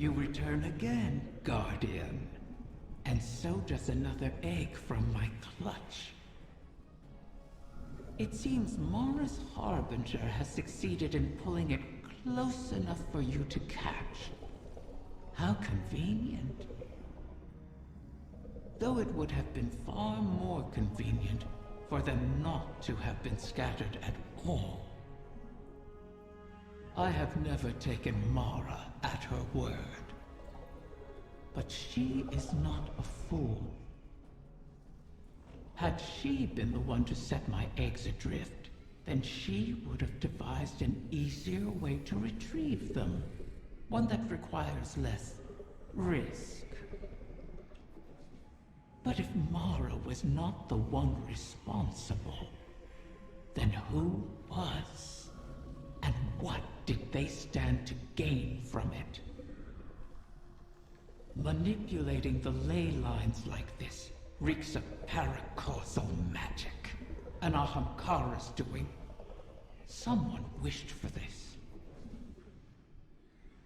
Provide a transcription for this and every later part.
You return again, Guardian. And so does another egg from my clutch. It seems Mara's Harbinger has succeeded in pulling it close enough for you to catch. How convenient. Though it would have been far more convenient for them not to have been scattered at all. I have never taken Mara at her word. But she is not a fool. Had she been the one to set my eggs adrift, then she would have devised an easier way to retrieve them. One that requires less risk. But if Mara was not the one responsible, then who was? And what did they stand to gain from it? Manipulating the ley lines like this reeks of paracausal magic. An Ahamkara's doing. Someone wished for this.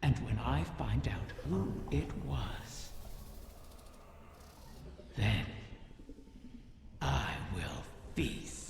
And when I find out who it was, then I will feast.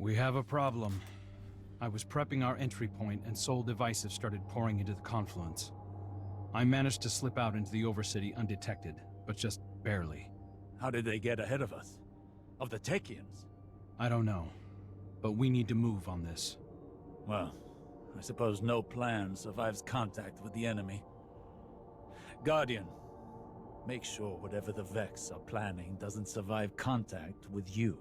We have a problem. I was prepping our entry point and Soul Divisive started pouring into the confluence. I managed to slip out into the Overcity undetected, but just barely. How did they get ahead of us? Of the Techians? I don't know, but we need to move on this. Well, I suppose no plan survives contact with the enemy. Guardian, make sure whatever the Vex are planning doesn't survive contact with you.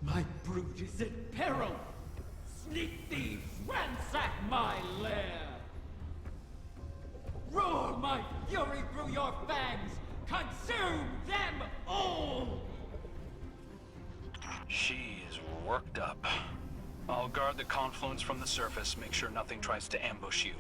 My brood is in peril! Sneak thieves, ransack my lair! Roar my fury through your fangs! Consume them all! She is worked up. I'll guard the confluence from the surface, make sure nothing tries to ambush you.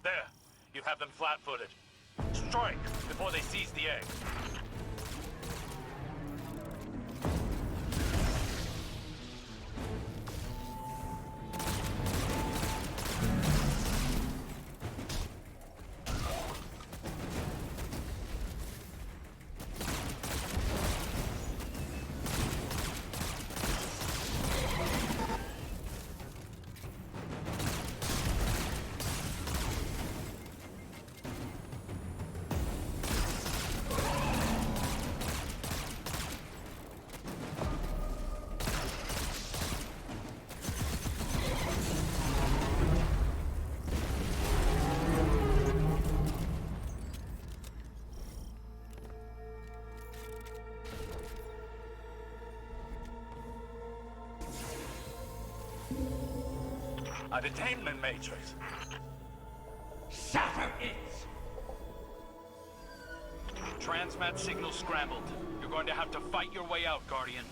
There! You have them flat-footed. Strike before they seize the egg. I've attained the Matrix. Shatter it! Transmat signal scrambled. You're going to have to fight your way out, Guardian.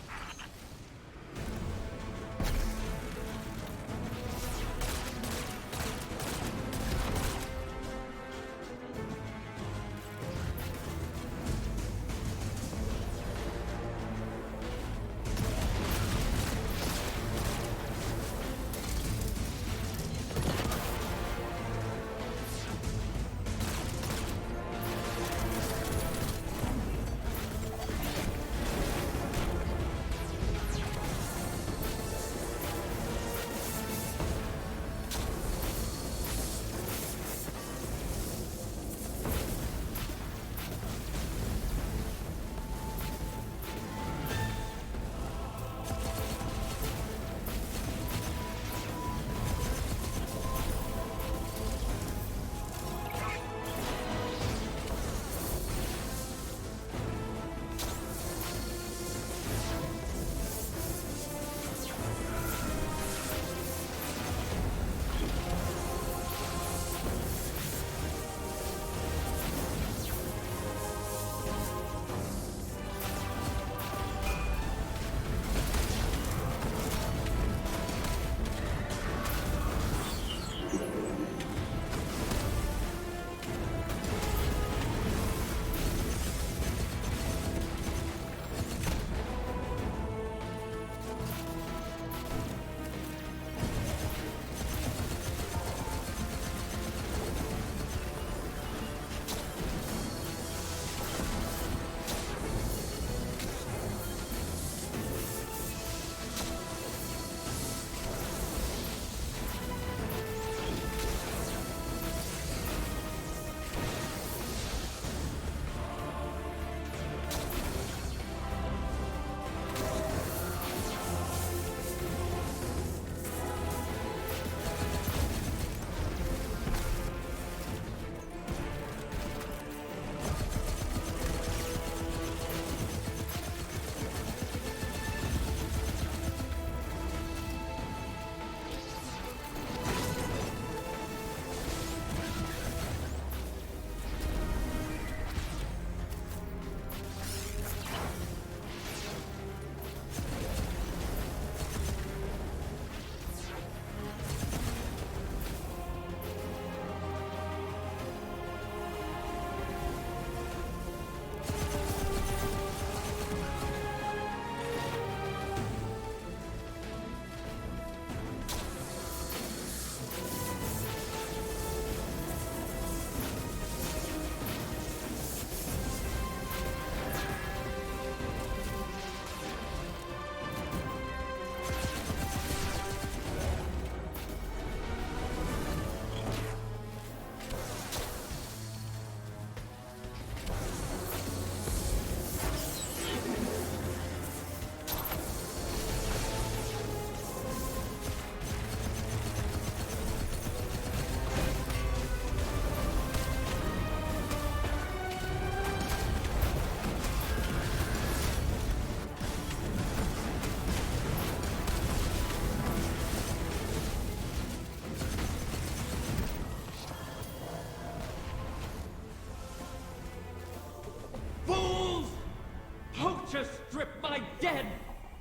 dead!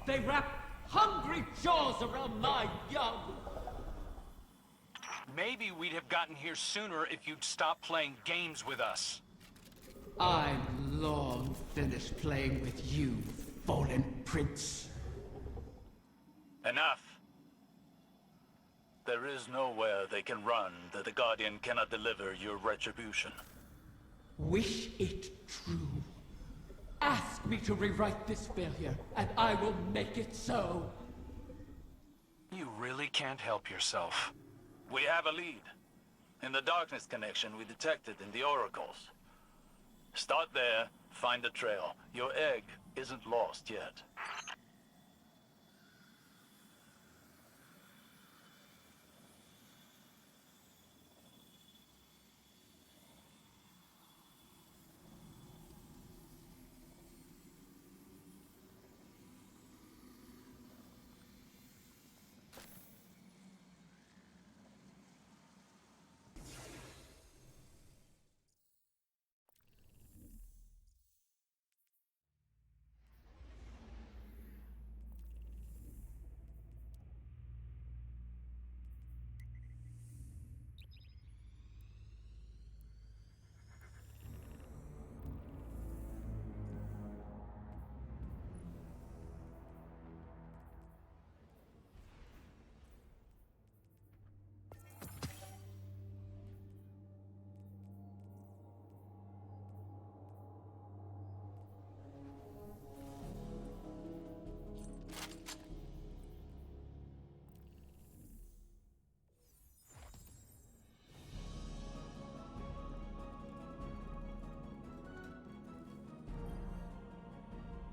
They wrap hungry jaws around my young! Maybe we'd have gotten here sooner if you'd stop playing games with us. I'm long finished playing with you, fallen prince. Enough. There is nowhere they can run that the Guardian cannot deliver your retribution. Wish it true. Ask me to rewrite this failure, and I will make it so. You really can't help yourself. We have a lead. In the darkness connection we detected in the oracles. Start there, find the trail. Your egg isn't lost yet.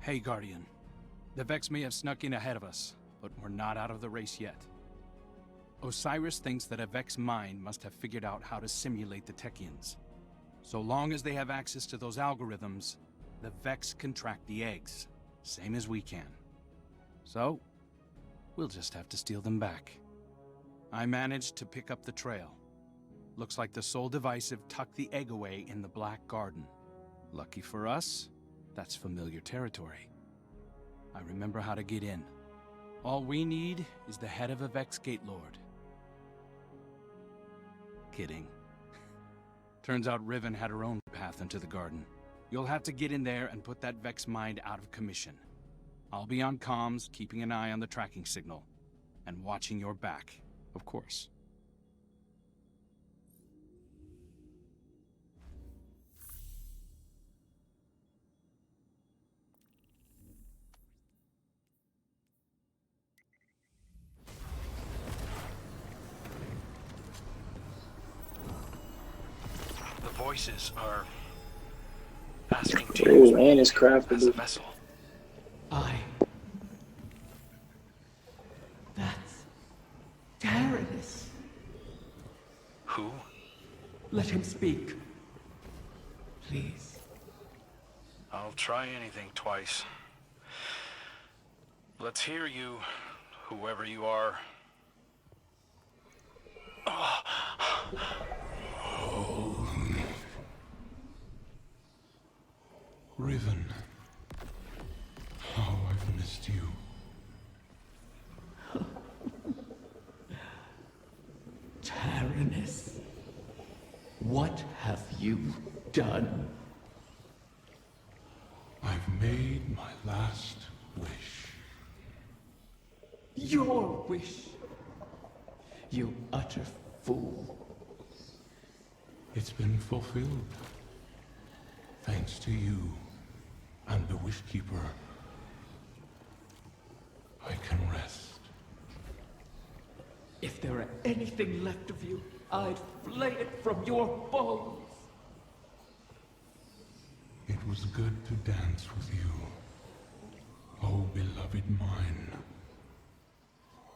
Hey, Guardian. The Vex may have snuck in ahead of us, but we're not out of the race yet. Osiris thinks that a Vex mind must have figured out how to simulate the Techians. So long as they have access to those algorithms, the Vex can track the eggs, same as we can. So, we'll just have to steal them back. I managed to pick up the trail. Looks like the Soul Divisive tucked the egg away in the Black Garden. Lucky for us, that's familiar territory. I remember how to get in. All we need is the head of a Vex Gate Lord. Kidding. Turns out Riven had her own path into the garden. You'll have to get in there and put that Vex mind out of commission. I'll be on comms, keeping an eye on the tracking signal. And watching your back, of course. The voices are asking to Oh you man, it's as a craftable. vessel. That's Taranis. Who? Let him speak. Please. I'll try anything twice. Let's hear you, whoever you are. Riven, how I've missed you. Taranis. What have you done? I've made my last wish. Your wish. You utter fool. It's been fulfilled. Thanks to you and the Wishkeeper, I can rest. If there were anything left of you, I'd flay it from your bones. It was good to dance with you, oh beloved mine.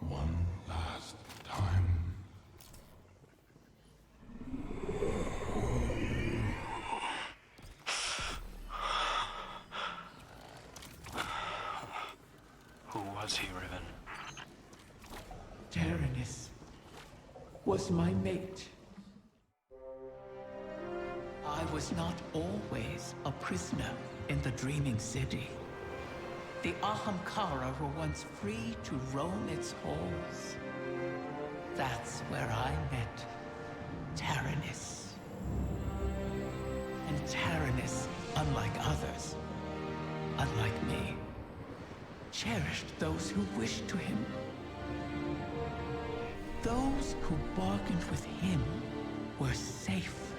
One last time. Who was he, Riven? Taranis was my mate. I was not always a prisoner in the Dreaming City. the Ahamkara were once free to roam its halls. That's where I met Taranis. And Taranis, unlike others, unlike me, cherished those who wished to him. Those who bargained with him were safe.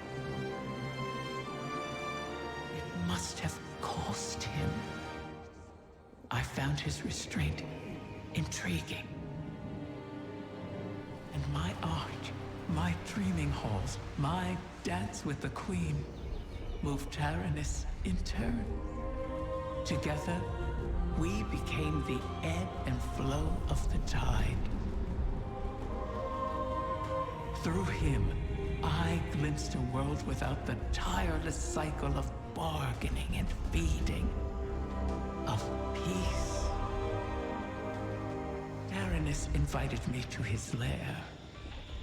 It must have cost him. I found his restraint intriguing. And my art, my dreaming halls, my dance with the Queen, moved Taranis in turn. Together, we became the ebb and flow of the tide. Through him, I glimpsed a world without the tireless cycle of bargaining and feeding, of peace. Taranis invited me to his lair,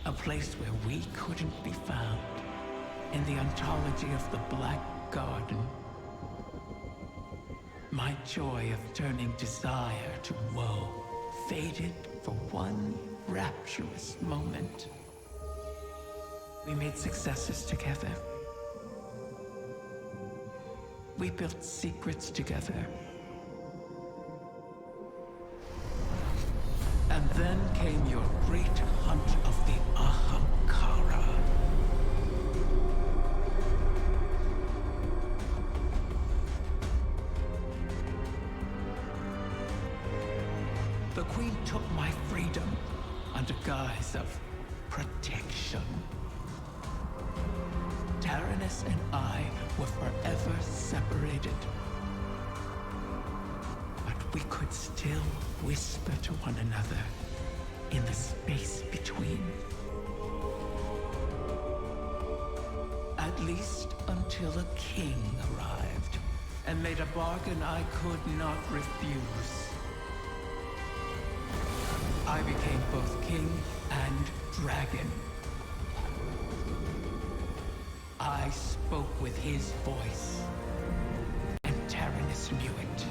a place where we couldn't be found, in the ontology of the Black Garden. My joy of turning desire to woe faded for one rapturous moment. We made successes together. We built secrets together. And then came your great hunt of the Ahamkara. The Queen took my freedom under guise of protection. Taranis and I were forever separated. But we could still whisper to one another in the space between. At least until a king arrived and made a bargain I could not refuse. I became both king and dragon. I spoke with his voice, and Taranis knew it.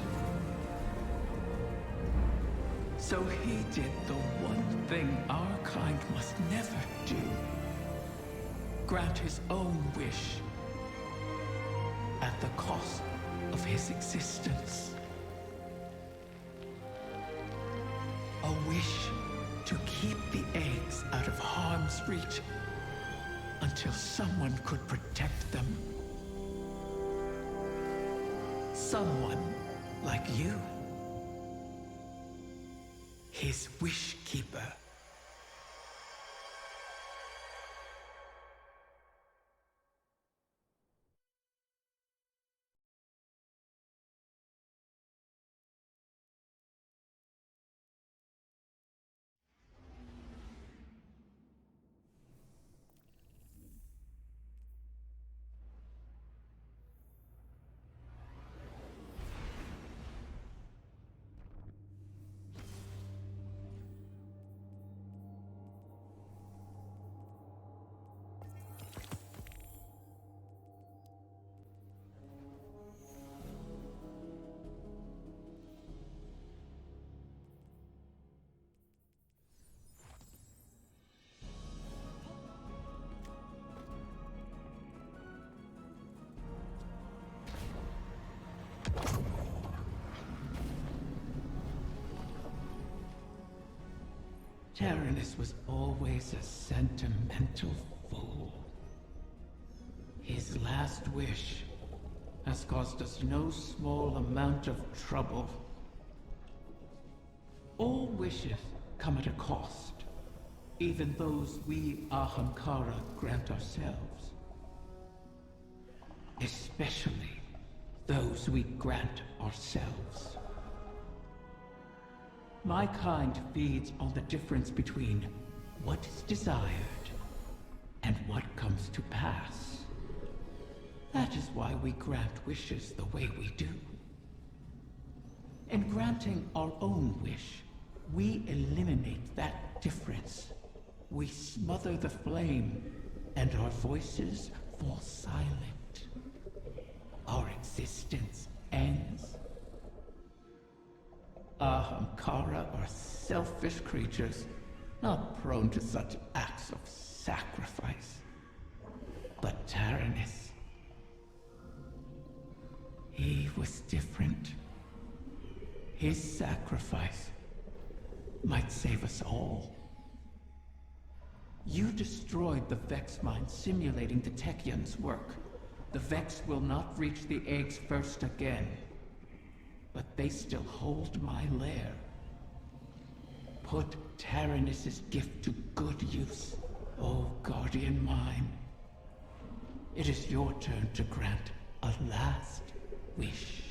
So he did the one thing our kind must never do. Grant his own wish at the cost of his existence. A wish to keep the eggs out of harm's reach until someone could protect them. Someone like you. His wish keeper. Taranis was always a sentimental fool. His last wish has caused us no small amount of trouble. All wishes come at a cost, even those we Ahamkara grant ourselves. Especially those we grant ourselves. My kind feeds on the difference between what is desired and what comes to pass. That is why we grant wishes the way we do. In granting our own wish, we eliminate that difference. We smother the flame, and our voices fall silent. Our existence ends. Ahamkara are selfish creatures, not prone to such acts of sacrifice. But Taranis, he was different. His sacrifice might save us all. You destroyed the Vex mine simulating the Techion's work. The Vex will not reach the eggs first again. But they still hold my lair. Put Taranis' gift to good use, O Guardian mine. It is your turn to grant a last wish.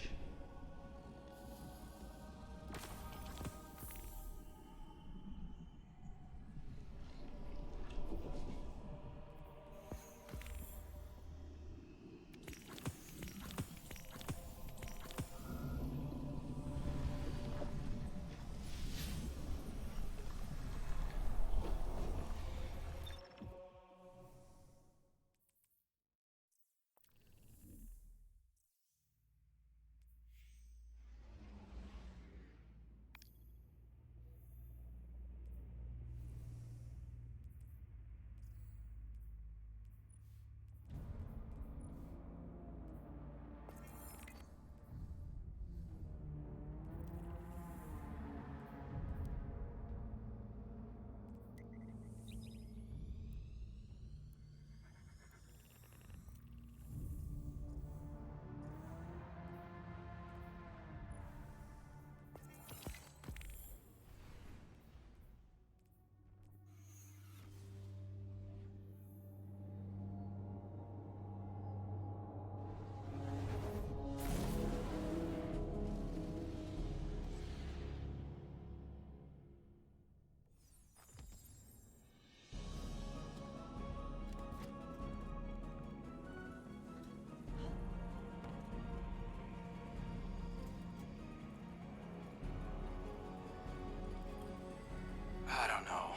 I don't know.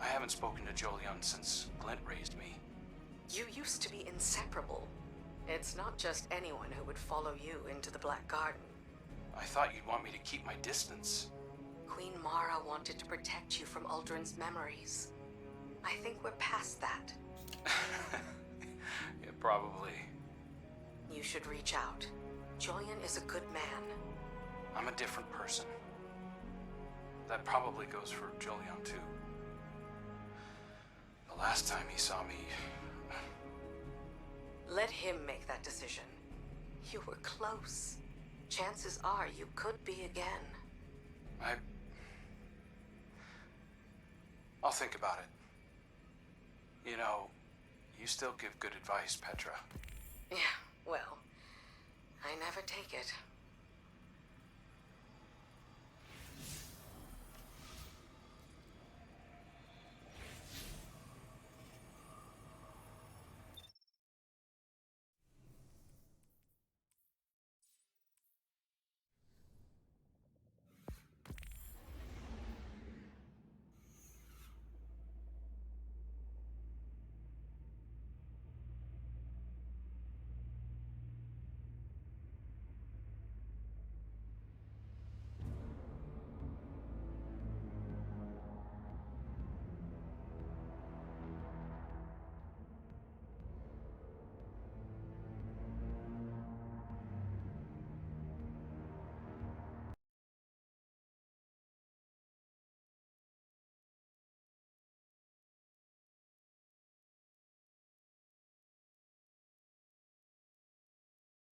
I haven't spoken to Jolion since Glint raised me. You used to be inseparable. It's not just anyone who would follow you into the Black Garden. I thought you'd want me to keep my distance. Queen Mara wanted to protect you from Uldren's memories. I think we're past that. Yeah, probably. You should reach out. Jolion is a good man. I'm a different person. That probably goes for Jolion too. The last time he saw me... Let him make that decision. You were close. Chances are you could be again. I'll think about it. You know, you still give good advice, Petra. Yeah, well, I never take it.